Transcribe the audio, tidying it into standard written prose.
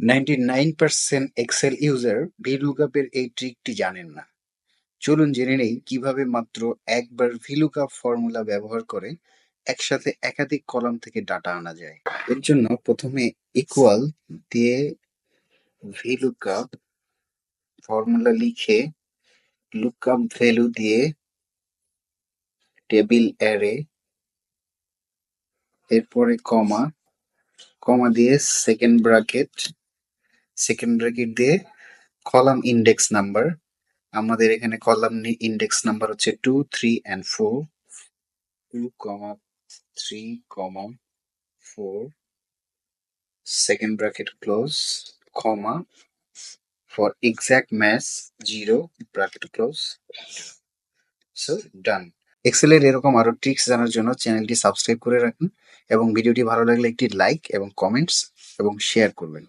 99% Excel user VLOOKUP এর এই ট্রিকটি জানেন না। চলুন জেনে নেই কিভাবে মাত্র একবার VLOOKUP ফর্মুলা ব্যবহার করে একসাথে একাধিক কলাম থেকে ডাটা আনা যায়। এর জন্য প্রথমে ইকুয়াল দিয়ে VLOOKUP ফর্মুলা লিখে লুকআপ ভ্যালু দিয়ে টেবিল অ্যারে, এরপরে কমা, কমা দিয়ে সেকেন্ড ব্র্যাকেট দিয়ে কলাম ইন্ডেক্স নাম্বার। আমাদের এখানে কলাম ইন্ডেক্স নাম্বার হচ্ছে 2, 3 and 4, 2, 3, 4, second bracket close, comma, for exact match 0, bracket close. So done. এক্সেলের এরকম আরো ট্রিক্স জানার জন্য চ্যানেলটি সাবস্ক্রাইব করে রাখুন এবং ভিডিওটি ভালো লাগলে একটি লাইক এবং কমেন্টস এবং শেয়ার করবেন।